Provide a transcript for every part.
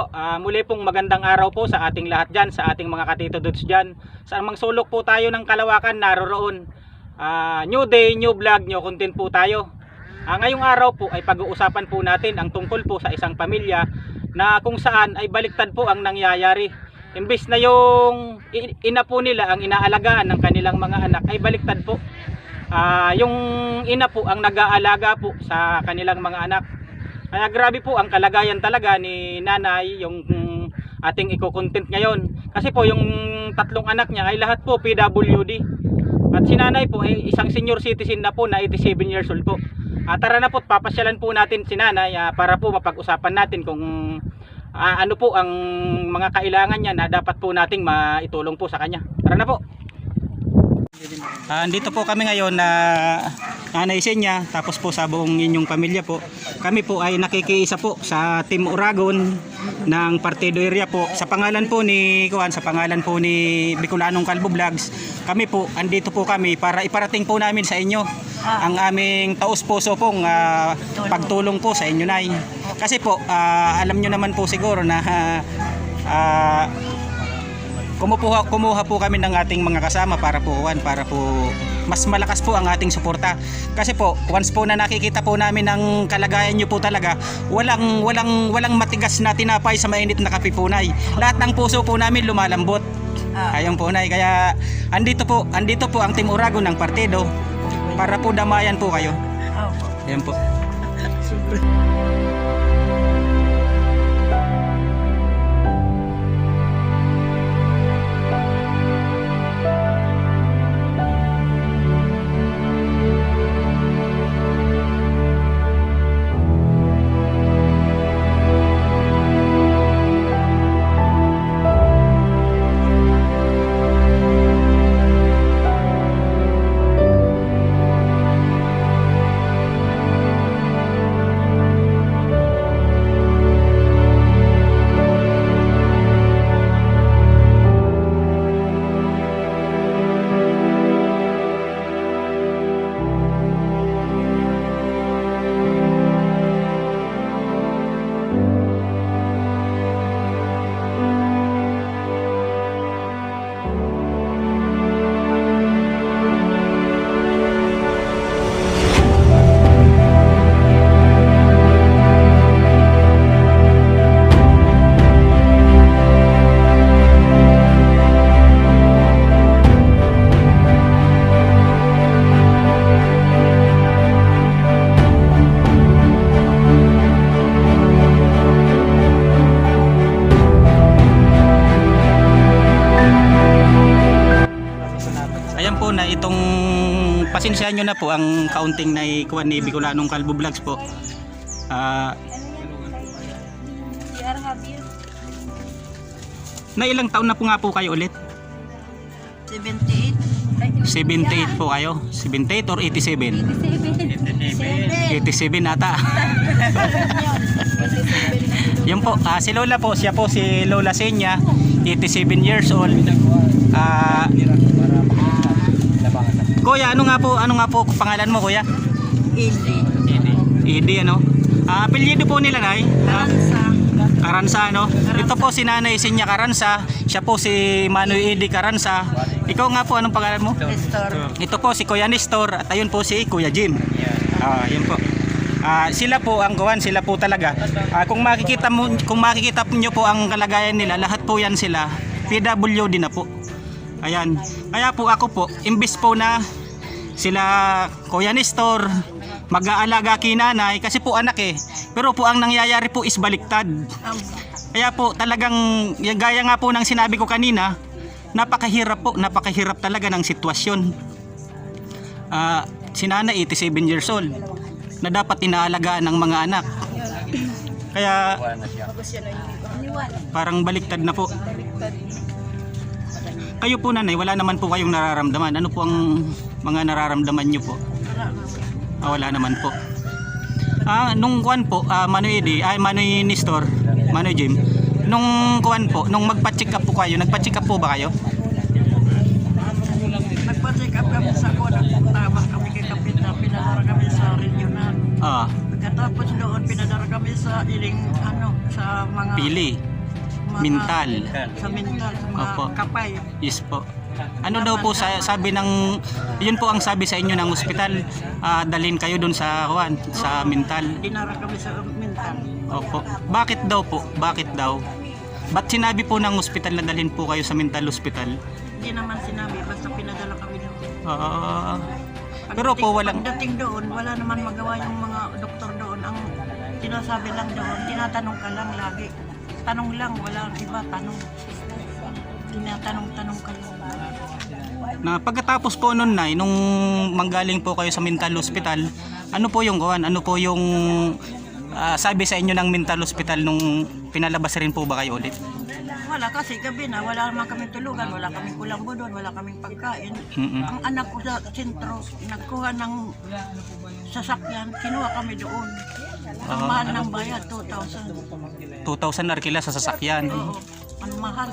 po, muli pong magandang araw po sa ating lahat dyan, sa ating mga katito dudes dyan. Saan mang sulok po tayo ng kalawakan, naroroon. New day, new vlog, new content po tayo. Ngayong araw po ay pag-uusapan po natin ang tungkol po sa isang pamilya na kung saan ay baliktad po ang nangyayari. Imbis na yung ina po nila ang inaalagaan ng kanilang mga anak, ay baliktad po. Yung ina po ang nag-aalaga po sa kanilang mga anak. Kaya grabe po ang kalagayan talaga ni nanay, yung ating i-content ngayon. Kasi po yung tatlong anak niya ay lahat po PWD. At si nanay po ay isang senior citizen na po na 87 years old po. Tara na po, papasyalan po natin si nanay para po mapag-usapan natin kung ano po ang mga kailangan niya na dapat po nating maitulong po sa kanya. Tara na po. Andito po kami ngayon na nanay Senya, tapos po sa buong inyong pamilya po. Kami po ay nakikiisa po sa Team Uragon ng Partido Area po. Sa pangalan po ni Bicolanong Kalbo Vlogs. Kami po, andito po kami para iparating po namin sa inyo ang aming taus-puso pong pagtulong po sa inyo, nay. Kasi po, alam nyo naman po siguro na kumuha po kami ng ating mga kasama para po mas malakas po ang ating suporta. Kasi po once po na nakikita po namin ang kalagayan nyo po talaga, walang matigas na tinapay sa mainit na kape po, nay. Lahat ng puso po namin lumalambot. Ayun po, nay. Kaya andito po ang Team Uragon ng partido para po damayan po kayo. Ayun po. Ayan po, na itong pasensyahan nyo na po ang kaunting na ikuha ni Bicolanong Kalbo Vlogs po. Na ilang taon na po nga po kayo ulit? 78. 78 po kayo? 78 or 87? 87 ata. Yan po, si Lola po, siya po si Lola Senya, 87 years old. Kuya, ano nga po pangalan mo, kuya? Idi, ano? Apelyido po nila, nay? Karansa, no? Ito po si Nanay Senya Karansa, siya po si Manoy Idi Karansa. Ikaw nga po, anong pangalan mo? Nestor. Ito po si Kuya Nestor, at ayun po si Kuya Jim. Yun po. Sila po ang gawan, sila po talaga. Kung makikita niyo po ang kalagayan nila, lahat po yan sila PWD na po. Ayan. Kaya po ako po, imbis po na sila Kuya Nestor mag-aalaga kay nanay, kasi po anak pero po ang nangyayari po is baliktad. Kaya po talagang gaya nga po ng sinabi ko kanina, napakahirap talaga ng sitwasyon. Si nanay 87 years old na dapat inaalagaan ng mga anak. Kaya parang baliktad na po. Kayo po, nanay, wala naman po kayong nararamdaman. Ano po ang mga nararamdaman nyo po? Wala naman po. Nung kuwan po, Manoy Nestor, Manoy Jim, nung kuwan po, nung magpa-check up po kayo, nagpa-check up po ba kayo? Nagpa-check up kami sa Koda, tama kami kay Kapitan, pinadara kami sa regional. Pagkatapos doon, pinadara kami sa iling, sa mga... Pili. Mintal. Sa mental, sa mga Opo. kapay. Yes po. Ano daw po sabi ng, yun po ang sabi sa inyo ng ospital, dalhin kayo dun sa mental. Dinara kami sa mental. Opo. Bakit daw po? Bakit daw? Ba't sinabi po ng ospital na dalhin po kayo sa mental hospital? Hindi naman sinabi, basta pinadala kami doon. Pero po walang... Pagdating doon, wala naman magawa yung mga doktor doon. Ang sinasabi lang doon, tinatanong ka lang lagi. Tanong lang, wala iba, tanong. Tinatanong-tanong ka lang. Na pagkatapos po nun na, nung manggaling po kayo sa mental hospital, ano po yung gawan? Ano po yung sabi sa inyo ng mental hospital nung pinalabas rin po ba kayo ulit? Wala kasi gabi na, wala naman kami tulugan, wala kaming kulambo doon, wala kaming pagkain. Ang anak ko sa sentro, nagkuha ng sasakyan, kinuha kami doon. Ang mahal ng bayad, 2,000. 2,000 arkila sa sasakyan. Oo, ang mahal.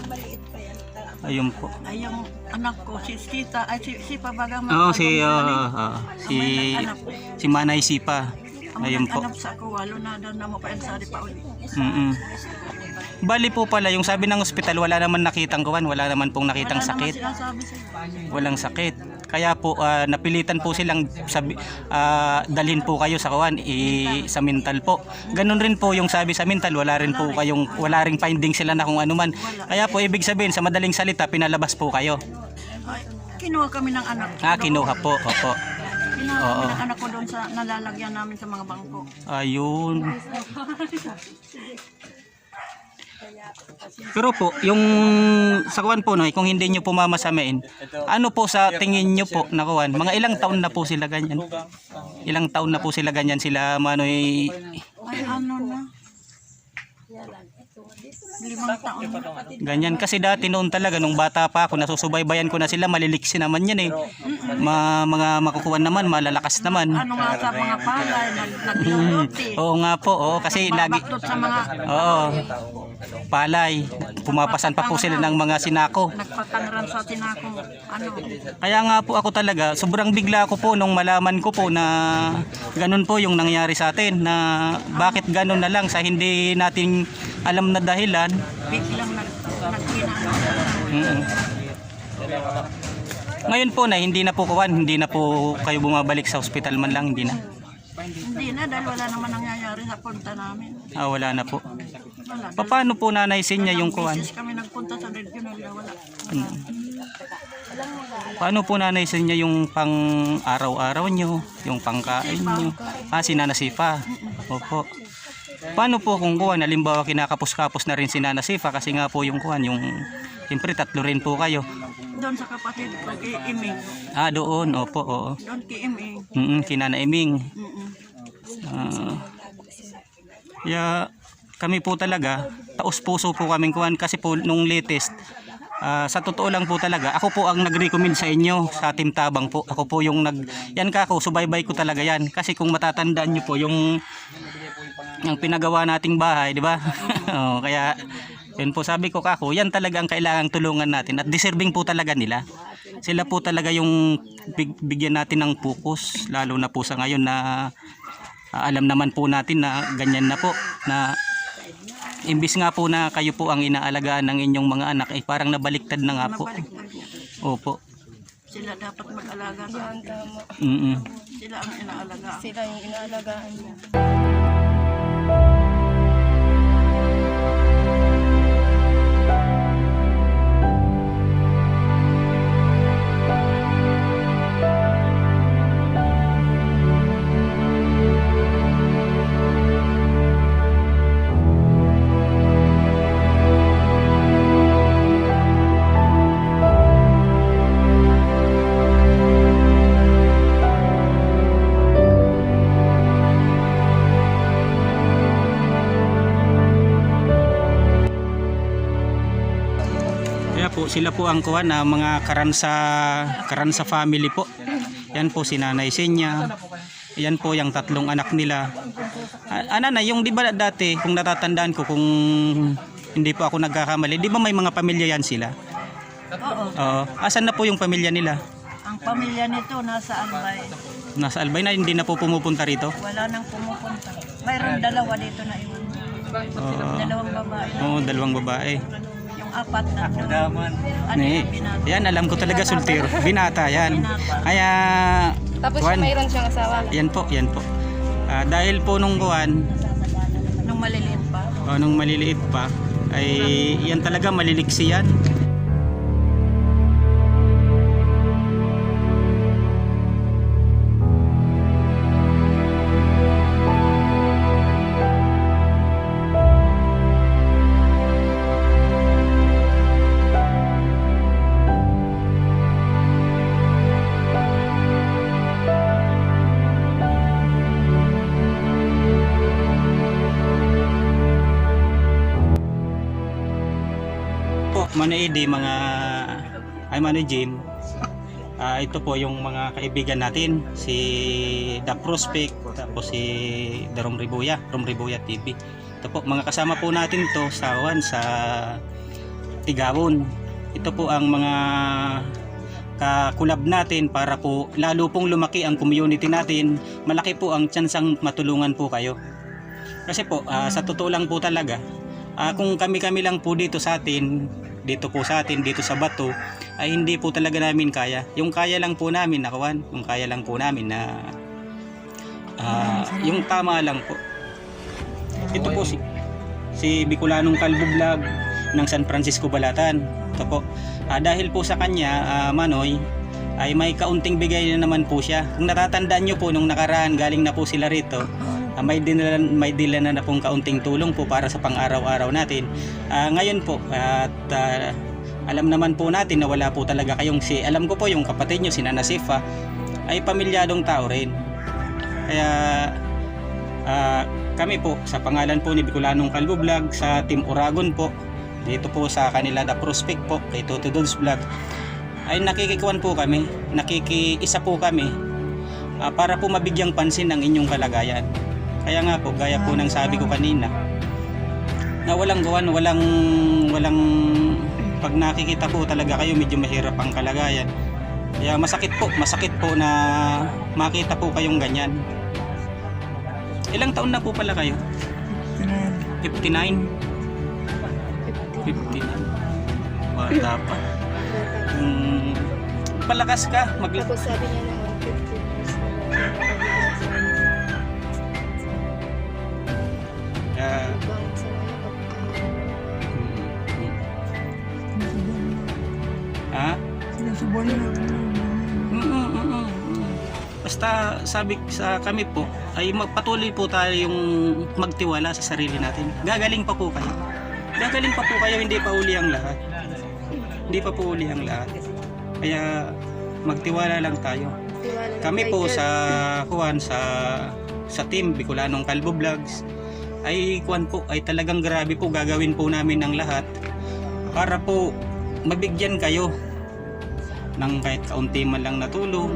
Ayun po. Ay, yung anak ko, si Sita, ay si Pabagama. Oo, si anak ko. si Manay Sipa. Ang Ayun po. anak sa ako, walo na daw na mapaensari pa ulit. Bali po pala, yung sabi ng ospital, wala naman nakitang gawan, wala naman pong nakitang Wala naman sakit. sinasabi sa'yo. Walang sakit. Kaya po napilitan po silang dalhin po kayo sa kawan sa mental po. Ganun rin po yung sabi sa mental, wala ring finding sila na kung ano man. Kaya po ibig sabihin sa madaling salita pinalabas po kayo. Ay, kinuha kami ng anak ko. Kinuha po. Opo. Kinuha kami ng anak ko doon sa nalalagyan namin sa mga bangko. Ayun. Pero po, yung sa kuwan po, no, kung hindi nyo po mamasamain, ano po sa tingin nyo po na kuwan? Mga ilang taon na po sila ganyan? Ilang taon na po sila ganyan sila, Manoy? Ay, ano na? 5 taon. Ganyan kasi dati noon talaga nung bata pa ako nasusubaybayan ko na sila, maliliksi naman yan eh. Mga makukuha naman, malalakas naman. Ano nga sa mga palay, nagluluti. Oo nga po, kasi lagi Babaktot sa mga palay. Pumapasan pa po sila ng mga sinako. nagpatangran sa tinako. Ano? Kaya nga po ako talaga, sobrang bigla ko po nung malaman ko po na ganun po yung nangyari sa atin, na bakit ganun na lang sa hindi natin alam na dahilan. Biglang nagkinaan. Ngayon po na hindi na po kayo bumabalik sa ospital man lang, hindi na. Hindi na, dahil wala naman nangyayari sa punta namin. Wala na po. Wala. Paano po Nanay Sinya yung kuwan? Beses kami nagpunta sa regional na wala. Paano po Nanay Sinya yung pang araw-araw nyo, yung pangkain nyo? Si Nana Sifa. Opo. Paano po kung kuwan, halimbawa kinakapos-kapos na rin si Nana Sifa kasi nga po yung kuwan, yung siyempre tatlo rin po kayo. Doon sa kapatid ko, kay Iming. Doon, opo, oo. Doon kay Iming. Kina Nana Iming. Kaya kami po talaga, taos-puso po kaming kuwan kasi po nung latest, sa totoo lang po talaga, ako po ang nag-recommend sa inyo sa Team Tabang po. Ako po yung yan kako, subaybay ko talaga yan. Kasi kung matatandaan nyo po, yung pinagawa nating bahay, di ba? Kaya, yun po sabi ko kako, yan talaga ang kailangang tulungan natin. At deserving po talaga nila. Sila po talaga yung bigyan natin ng focus, lalo na po sa ngayon na alam naman po natin na ganyan na po, na imbis nga po na kayo po ang inaalagaan ng inyong mga anak, parang nabaliktad na nga po. Opo. Sila dapat mag-alaga sa Sila ang inaalagaan. Sila yung inaalagaan niya. Sila po ang kuwan na mga karansa family po. Yan po si Nanay Senya. Yan po yung tatlong anak nila. Nanay, yung di ba dati, kung natatandaan ko, kung hindi po ako nagkakamali, di ba may mga pamilya yan sila? Oo. Asan na po yung pamilya nila? Ang pamilya nito nasa Albay. Nasa Albay na, hindi na po pumupunta rito? Wala nang pumupunta. Mayroon dalawa dito na iwan. Dalawang babae. Oo, dalawang babae. Yung apat na Nee. Yan, alam ko talaga sultiro. Binata yan. Kaya, Tapos Juan, mayroon siyang asawa. yan po, yan po. Dahil po nung kuwan, nung maliliit pa. nung maliliit pa, ay yan talaga maliliksi yan. Po, Mano Edi, Mano Jim, ito po yung mga kaibigan natin, si The Prospect, tapos si Rom Ribuya TV. Ito po, mga kasama po natin to sa Tigawon. Ito po ang mga kakulab natin para po lalo pong lumaki ang community natin. Malaki po ang tsansang matulungan po kayo. Kasi po, sa totoo lang po talaga, kung kami lang po dito sa Bato, ay hindi po talaga namin kaya. Yung kaya lang po namin nakawan, yung kaya lang po namin na yung tama lang po. Ito po si Bicolanong Kalbo Vlog ng San Francisco Balatan. Ito po. Dahil po sa kanya, Manoy, ay may kaunting bigay na naman po siya. Kung natatandaan nyo po nung nakaraan, galing na po sila rito. May dila na pong kaunting tulong po para sa pang-araw-araw natin. Ngayon po, at alam naman po natin na wala po talaga kayong alam ko po yung kapatid nyo, si Nana Sifa, ay pamilyadong tao rin. Kaya kami po, sa pangalan po ni Bicolanong Kalbo Vlog, sa Team Uragon po, dito po sa kanila The Prospect po, kay Toto Dudes Vlog, ay nakikikuan po kami, nakikiisa po kami para po mabigyang pansin ang inyong kalagayan. Kaya nga po, gaya po ng sabi ko kanina, na walang pag nakikita po talaga kayo medyo mahirap ang kalagayan. Kaya masakit po na makita po kayong ganyan. Ilang taon na po pala kayo? 59? 59. Bata pa. Palakas ka. Tapos sabi niya na 15 years Basta sabi sa kami po ay magpatuloy po tayo yung magtiwala sa sarili natin. Gagaling pa po kayo. Hindi pa uli ang lahat. Kaya magtiwala lang tayo. Kami po sa team Bicolanong Kalbo Vlogs ay talagang grabe po, gagawin po namin ang lahat para po mabigyan kayo ng kahit kaunti man lang na tulong.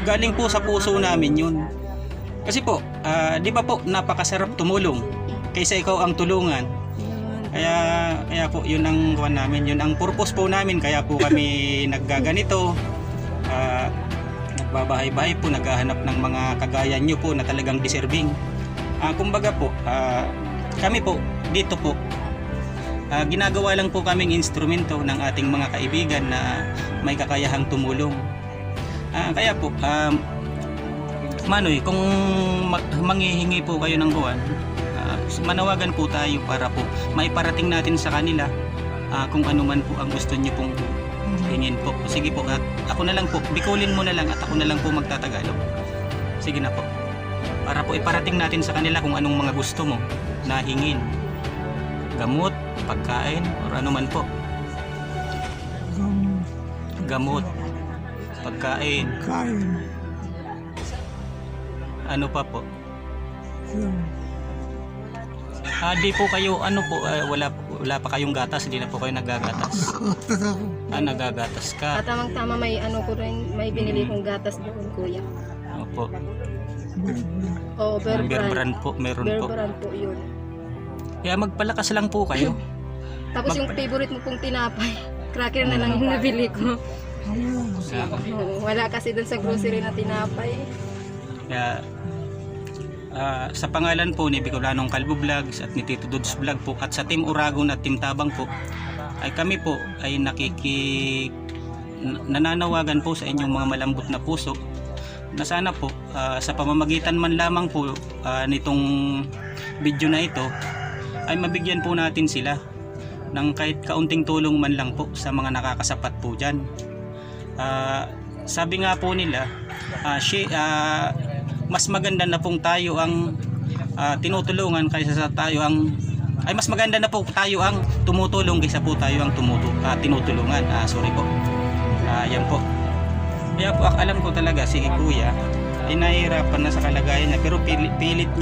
Galing po sa puso namin yun. Kasi po, di ba po napakasarap tumulong kaysa ikaw ang tulungan. Kaya po yun ang kuwan namin, yun ang purpose po namin, kaya po kami naggaganito. Nagbabahay-bahay po, naghahanap ng mga kagaya nyo po na talagang deserving. Kumbaga po, kami po dito po, ginagawa lang po kaming instrumento ng ating mga kaibigan na may kakayahang tumulong. Kaya po, Manoy, kung manghihingi po kayo ng kuwan, manawagan po tayo para po maiparating natin sa kanila kung ano man po ang gusto niyo pong hingin po. Sige po, ako na lang po, bikulin mo na lang at ako na lang po magtatagalog. Sige na po. Para po iparating natin sa kanila kung anong mga gusto mo na hingin. Gamot, pagkain, or ano man po. Gamot, pagkain. Ano pa po? Di po kayo, wala pa kayong gatas, hindi na po kayo nagagatas. Nagagatas ka. Tamang-tama may may binili kong gatas doon, kuya. Opo. Bear Brand po, meron Bear po. Brand po yun. Kaya magpalakas lang po kayo. Tapos yung favorite mo pong tinapay, cracker na lang yung nabili ko. Wala kasi doon sa grocery na tinapay. Kaya Sa pangalan po ni Bicolanong Kalbo Vlogs at ni Tito Dudes Vlog po at sa Team Uragon at Team Tabang po, ay kami po ay nananawagan po sa inyong mga malambot na puso na sana po sa pamamagitan man lamang po nitong video na ito ay mabigyan po natin sila ng kahit kaunting tulong man lang po sa mga nakakasapat po dyan. Sabi nga po nila, mas maganda na pong tayo ang tinutulungan kaysa sa tayo ang mas maganda na po tayo ang tumutulong kaysa po tayo ang tinutulungan. Sorry po. Yan po. Kaya po alam ko talaga si Kuya ay nahihirapan na sa kalagayan niya, pero pilit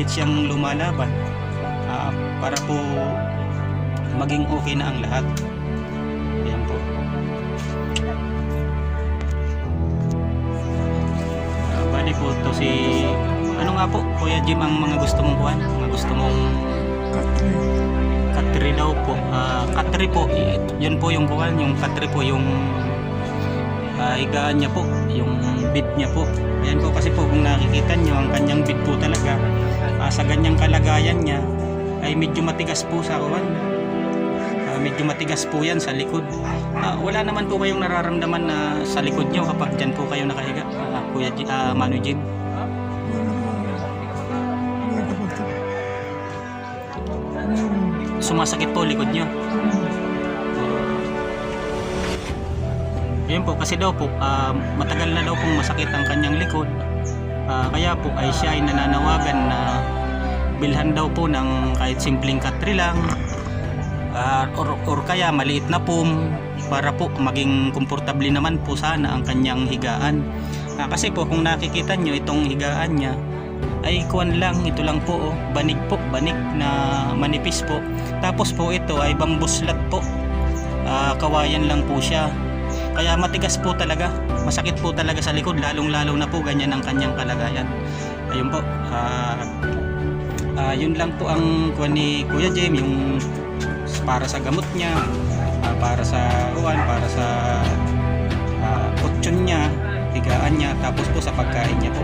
siyang lumalaban para po maging okay na ang lahat. Yan po. Bali po to si ano nga po Kuya Jim ang mga gusto mong kuhan, mga gusto mong katri daw po. Katri po, yun po yung kuhan, yung katri po yung higaan niya po, yung bid niya po. Ayan po, kasi po kung nakikita nyo ang kanyang bid po talaga sa ganyang kalagayan niya ay medyo matigas po sa kuhan. Medyo matigas po yan sa likod. Wala naman po kayong nararamdaman na sa likod nyo kapag dyan po kayo nakahiga, Kuya Manu Jim? Sumasakit po likod nyo? Yun po, kasi daw po matagal na daw pong masakit ang kanyang likod, kaya po ay siya ay nananawagan na bilhan daw po ng kahit simpleng katri lang, or kaya maliit na pum para po maging komportable naman po sana ang kanyang higaan. Kasi po kung nakikita nyo itong higaan niya ay kuwan lang, ito lang po banig na manipis po, tapos po ito ay bambuslat po, kawayan lang po siya, kaya matigas po talaga, masakit po talaga sa likod, lalong lalo na po ganyan ang kanyang kalagayan. Ayun po, yun lang po ang kuwan ni Kuya Jem, yung para sa gamot niya, para sa uwan, para sa kutsyon niya, higaan niya, tapos po sa pagkain niya po.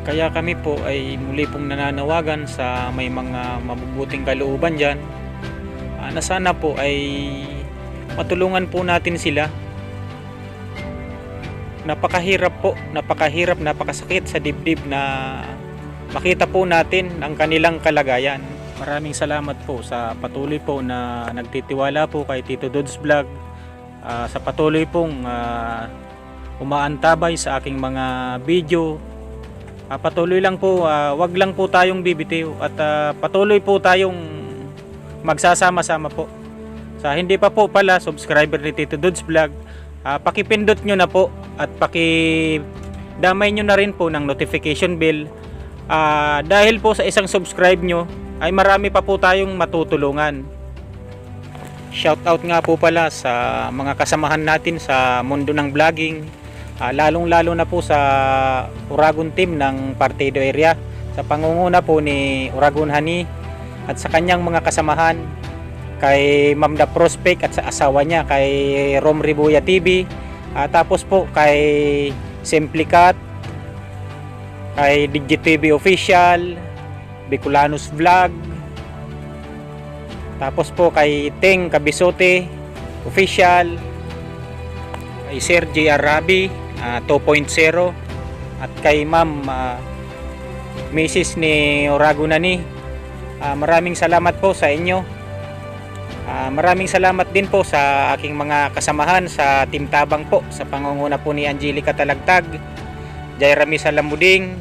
Kaya kami po ay muli pong nananawagan sa may mga mabubuting kalooban dyan, na sana po ay matulungan po natin sila. Napakahirap, napakasakit sa dibdib na makita po natin ang kanilang kalagayan. Maraming salamat po sa patuloy po na nagtitiwala po kay Tito Dudes Vlog, sa patuloy pong umaantabay sa aking mga video. Patuloy lang po, wag lang po tayong bibitiw at patuloy po tayong magsasama-sama po. Sa hindi pa po pala subscriber ni Tito Dudes Vlog, pakipindot nyo na po at pakidamay nyo na rin po ng notification bell, dahil po sa isang subscribe nyo ay marami pa po tayong matutulungan. Shoutout nga po pala sa mga kasamahan natin sa mundo ng vlogging, lalong lalo na po sa Uragon team ng Partido area, sa pangunguna po ni Uragon Hani at sa kanyang mga kasamahan, kay Ma'am Da Prospect at sa asawa niya, kay Rom Ribuya TV, tapos po kay Simplicat, kay DigiTV Official, Bicolanus Vlog, tapos po kay Teng Kabisote Official, kay Sir J.R. Rabi 2.0, at kay Ma'am Mrs. ni Oragonani. Maraming salamat po sa inyo. Maraming salamat din po sa aking mga kasamahan sa Team Tabang po, sa pangunguna po ni Angelica Talagtag, Jairami Salamuding,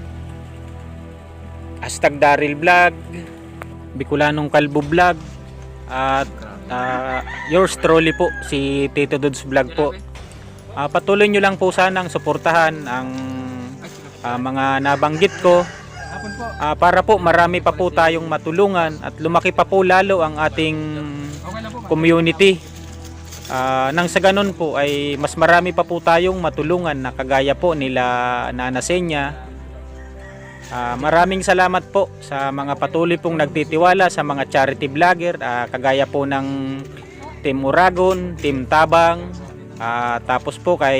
#Daryl Vlog, Bicolanong Kalbo Vlog, at yours truly po, si Tito Dudes Vlog po. Patuloy nyo lang po sanang suportahan ang mga nabanggit ko, para po marami pa po tayong matulungan at lumaki pa po lalo ang ating community. Nang sa ganun po ay mas marami pa po tayong matulungan na kagaya po nila Nana Senya. Maraming salamat po sa mga patuloy pong nagtitiwala sa mga charity vlogger, kagaya po ng Team Uragon, Team Tabang, tapos po kay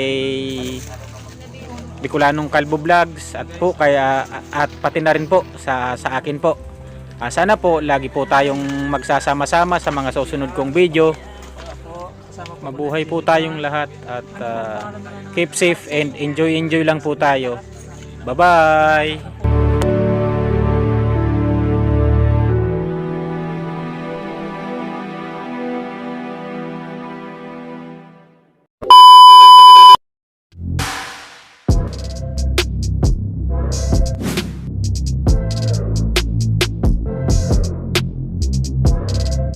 Bicolanong Kalbo Vlogs at po kay at pati na rin po sa akin po. Sana po lagi po tayong magsasama-sama sa mga susunod kong video. Mabuhay po tayong lahat at keep safe and enjoy lang po tayo. Bye-bye!